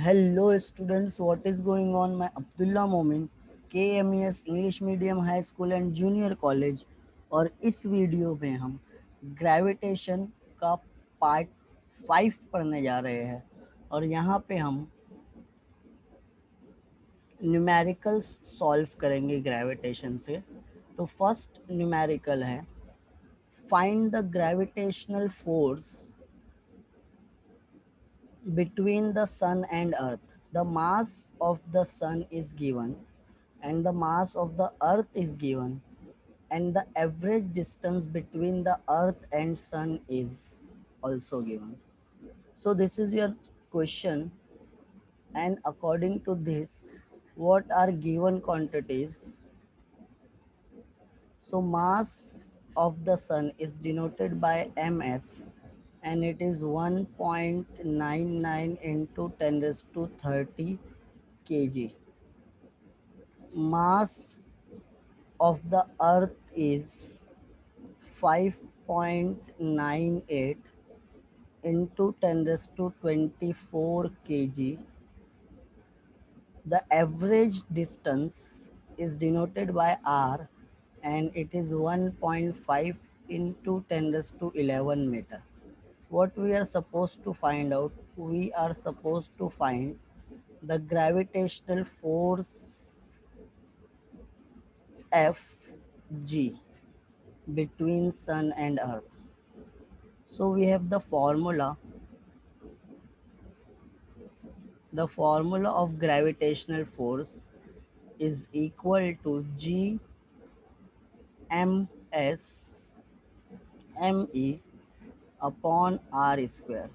Hello students, what is going on? मैं अब्दुल्ला मोमिन, KMES English medium high school and junior college. और इस video में हम ग्रेविटेशन का पार्ट 5 पढ़ने जा रहे हैं। और यहाँ पे हम न्यूमेरिकल्स सॉल्व करेंगे ग्रेविटेशन से। तो फर्स्ट न्यूमेरिकल है, find the gravitational force between the sun and earth. The mass of the sun is given and the mass of the earth is given, and the average distance between the earth and sun is also given. So this is your question, and according to this, what are given quantities? So mass of the sun is denoted by mf, and it is 1.99 into 10 raised to 30 kg. Mass of the earth is 5.98 into 10 raised to 24 kg. The average distance is denoted by r, and it is 1.5 into 10 raised to 11 meter. What we are supposed to find out? We are supposed to find the gravitational force Fg between sun and earth. So we have the formula. The formula of gravitational force is equal to G ms me upon r square.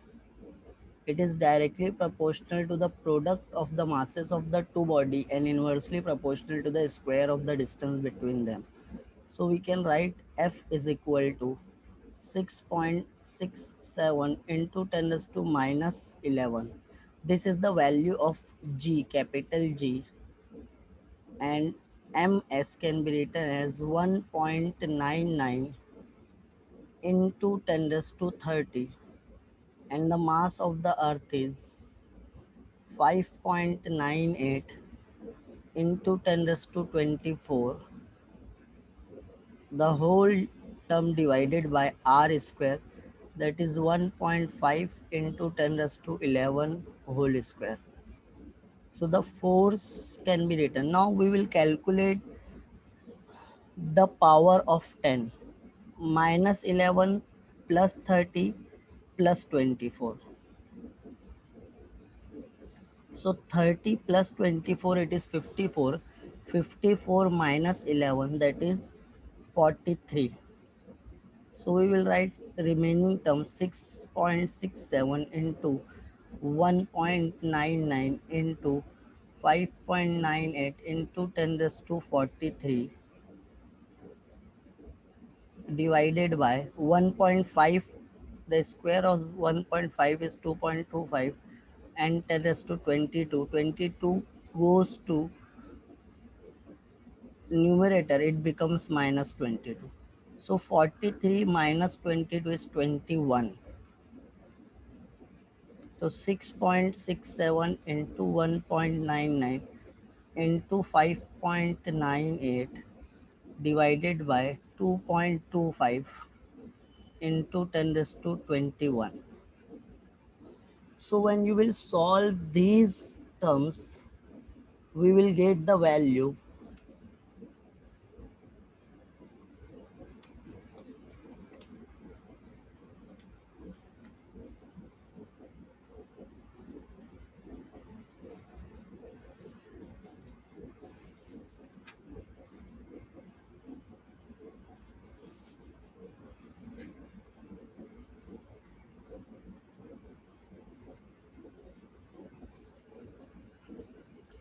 It is directly proportional to the product of the masses of the two body and inversely proportional to the square of the distance between them. So we can write F is equal to 6.67 into 10 raised to minus 11. This is the value of G, capital G, and ms can be written as 1.99 into 10 raised to 30, and the mass of the earth is 5.98 into 10 raised to 24, the whole term divided by r square, that is 1.5 into 10 raised to 11 whole square. So the force can be written. Now we will calculate the power of 10. Minus 11 plus 30 plus 24. So 30 plus 24, it is 54. 54 minus 11, that is 43. So we will write the remaining term 6.67 into 1.99 into 5.98 into 10 raised to 43 divided by 1.5. The square of 1.5 is 2.25, and 10 raised to 22. 22 goes to numerator, it becomes minus 22. So 43 minus 22 is 21. So 6.67 into 1.99 into 5.98 divided by 2.25 into 10 raised to 21. So when you will solve these terms, we will get the value.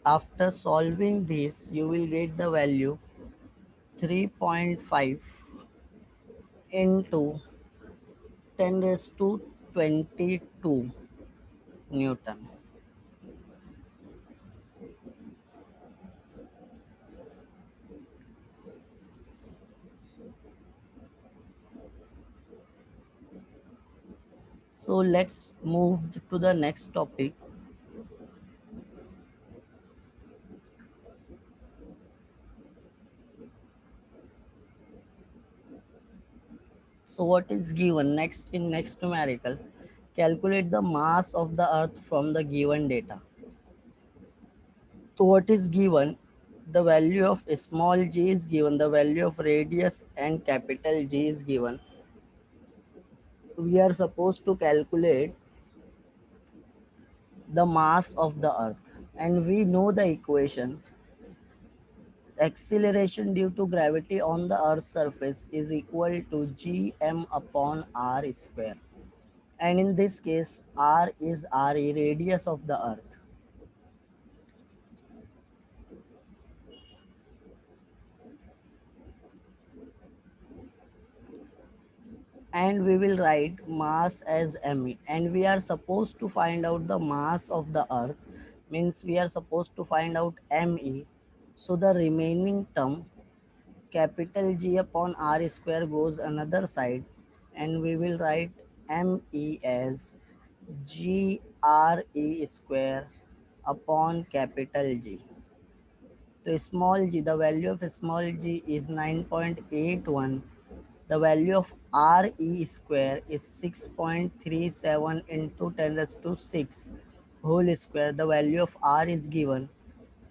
After solving this, you will get the value 3.5 into 10 raised to 22 Newton. So let's move to the next topic. So what is given next in next numerical? Calculate the mass of the earth from the given data. So what is given? The value of small g is given, the value of radius and capital G is given. We are supposed to calculate the mass of the earth, and we know the equation. Acceleration due to gravity on the earth's surface is equal to gm upon r square, and in this case r is re, radius of the earth. And we will write mass as me, and we are supposed to find out the mass of the earth, means we are supposed to find out me. So the remaining term capital G upon r square goes another side, and we will write me as g re square upon capital G. So small g, the value of small g is 9.81. The value of re square is 6.37 into 10 raised to 6 whole square. The value of r is given,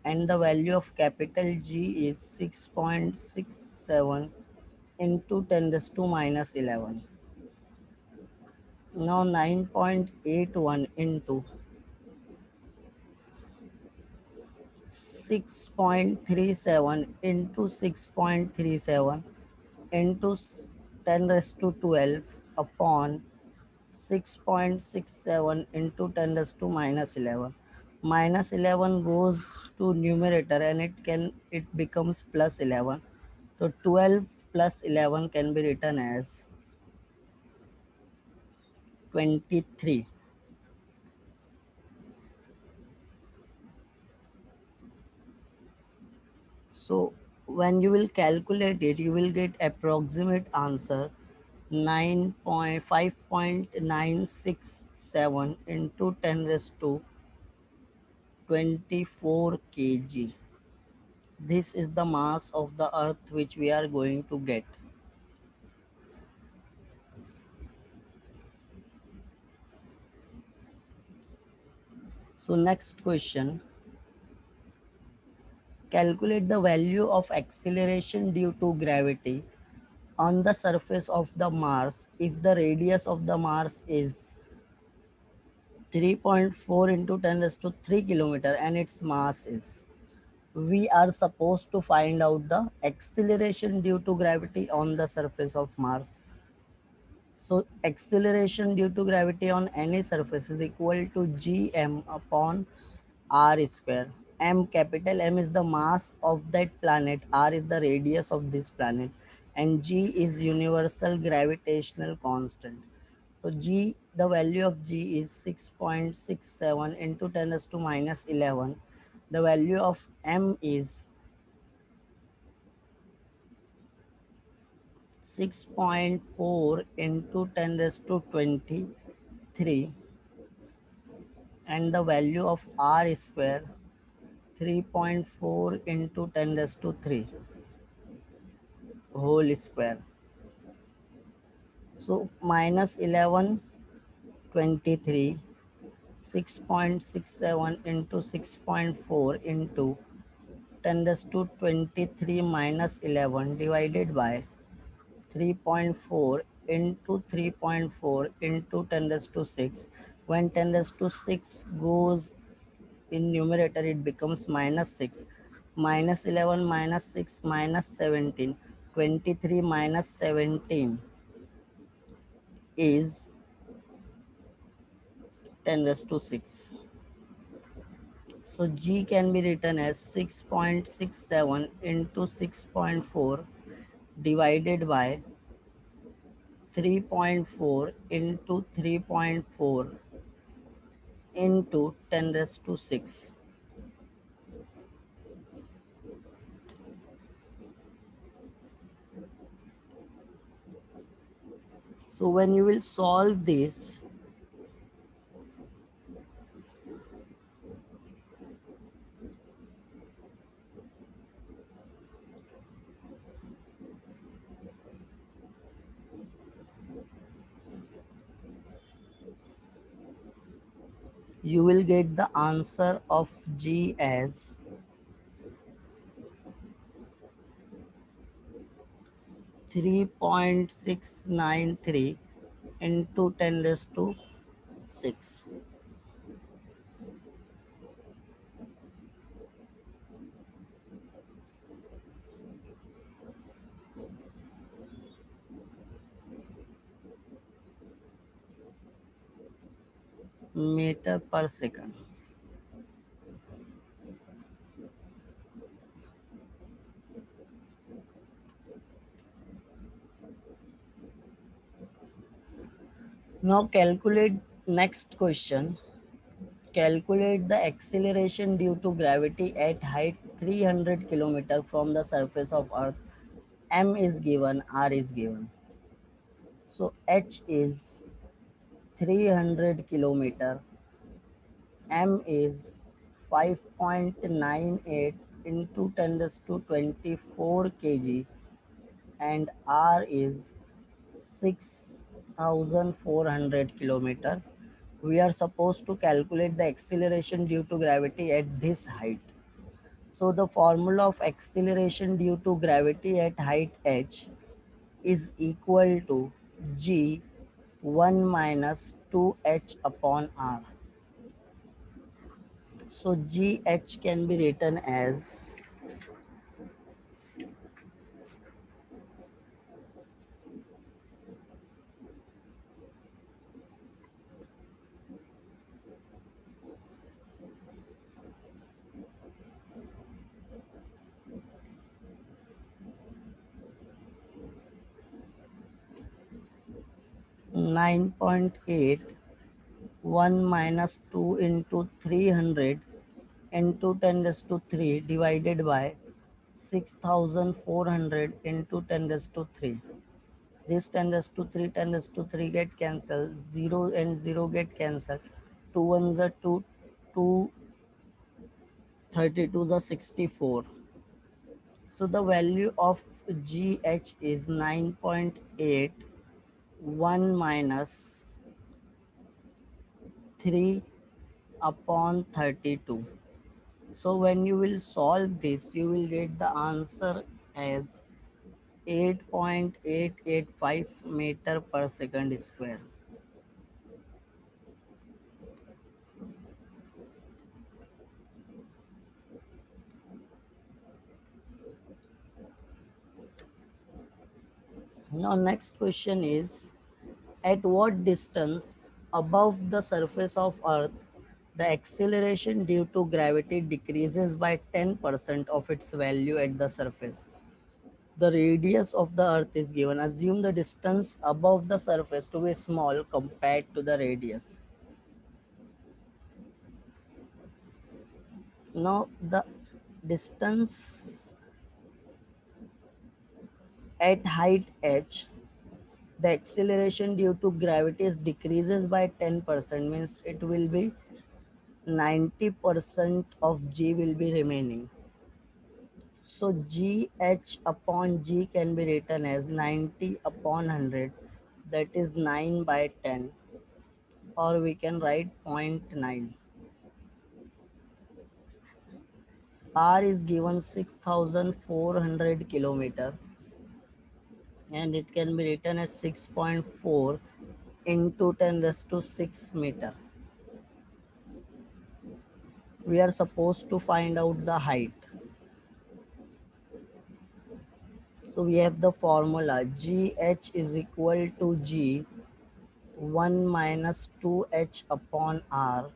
and the value of capital G is 6.67 into 10 raised to minus 11. Now 9.81 into 6.37 into 6.37 into 10 raised to 12 upon 6.67 into 10 raised to minus 11. Minus 11 goes to numerator, and it becomes plus 11. So 12 plus 11 can be written as 23. So when you will calculate it, you will get approximate answer 9.5.967 into 10 raised to 24 kg. This is the mass of the earth which we are going to get. So next question, calculate the value of acceleration due to gravity on the surface of the Mars if the radius of the Mars is 3.4 into 10 raised to 3 kilometer and its mass is. We are supposed to find out the acceleration due to gravity on the surface of Mars. So acceleration due to gravity on any surface is equal to gm upon r square. M, capital M, is the mass of that planet, r is the radius of this planet, and g is universal gravitational constant. So g, the value of g is 6.67 into 10 raised to minus 11. The value of m is 6.4 into 10 raised to 23, and the value of r square 3.4 into 10 raised to 3 whole square. So minus 11, 23, 6.67 into 6.4 into 10 raised to 23 minus 11 divided by 3.4 into 3.4 into 10 raised to 6. When 10 raised to 6 goes in numerator, it becomes minus 6. Minus 11 minus 6 minus 17. 23 minus 17 is 10 raised to 6. So G can be written as 6.67 into 6.4 divided by 3.4 into 3.4 into 10 raised to 6. So when you will solve this, you will get the answer of G as 3.693 into 10 raised to 6 meter per second. Now calculate next question. Calculate the acceleration due to gravity at height 300 km from the surface of Earth. M is given, R is given. So H is 300 km, M is 5.98 into 10 raised to 24 kg, and R is 6,400 km. We are supposed to calculate the acceleration due to gravity at this height. So the formula of acceleration due to gravity at height h is equal to g 1 minus 2h upon r. So gh can be written as 9.8 1 minus 2 into 300 into 10 raised to 3 divided by 6,400 into 10 raised to 3. This 10 raised to 3, 10 raised to 3 get cancelled, 0 and 0 get cancelled. 2 ones are 2, 2 32 the 64. So the value of GH is 9.8 1 minus 3 upon 32. So when you will solve this, you will get the answer as 8.885 meter per second square. Now next question is, at what distance above the surface of Earth the acceleration due to gravity decreases by 10% of its value at the surface? The radius of the Earth is given. Assume the distance above the surface to be small compared to the radius. Now the distance at height h, the acceleration due to gravity is decreases by 10%, means it will be 90% of g will be remaining. So gh upon g can be written as 90 upon 100, that is 9 by 10, or we can write 0.9. R is given 6,400 kilometer, and it can be written as 6.4 into 10 raised to 6 meter. We are supposed to find out the height. So we have the formula GH is equal to G 1 minus 2H upon R.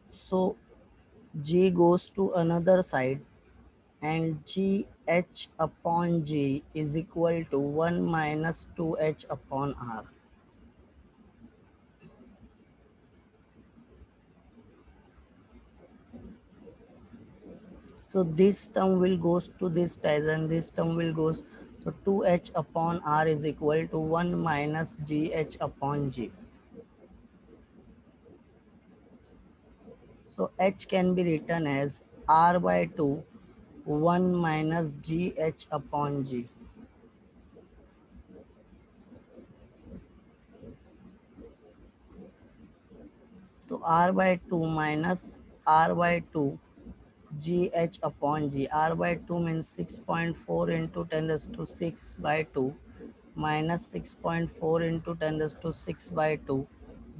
So G goes to another side, and GH upon G is equal to 1 minus 2H upon R. So this term will goes to this side, and this term will goes, so 2H upon R is equal to 1 minus GH upon G. So H can be written as R by 2 1 minus gh upon g. So r by 2 minus r by 2 gh upon g. R by 2 means 6.4 into 10 raised to 6 by 2 minus 6.4 into 10 raised to 6 by 2.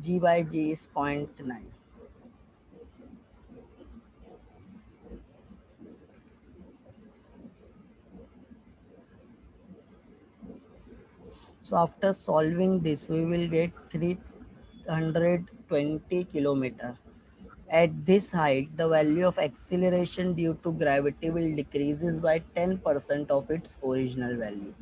G by g is 0.9. So after solving this, we will get 320 kilometer. At this height, the value of acceleration due to gravity will decreases by 10% of its original value.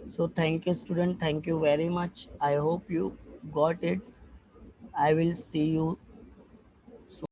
So thank you student, thank you very much. I hope you got it. I will see you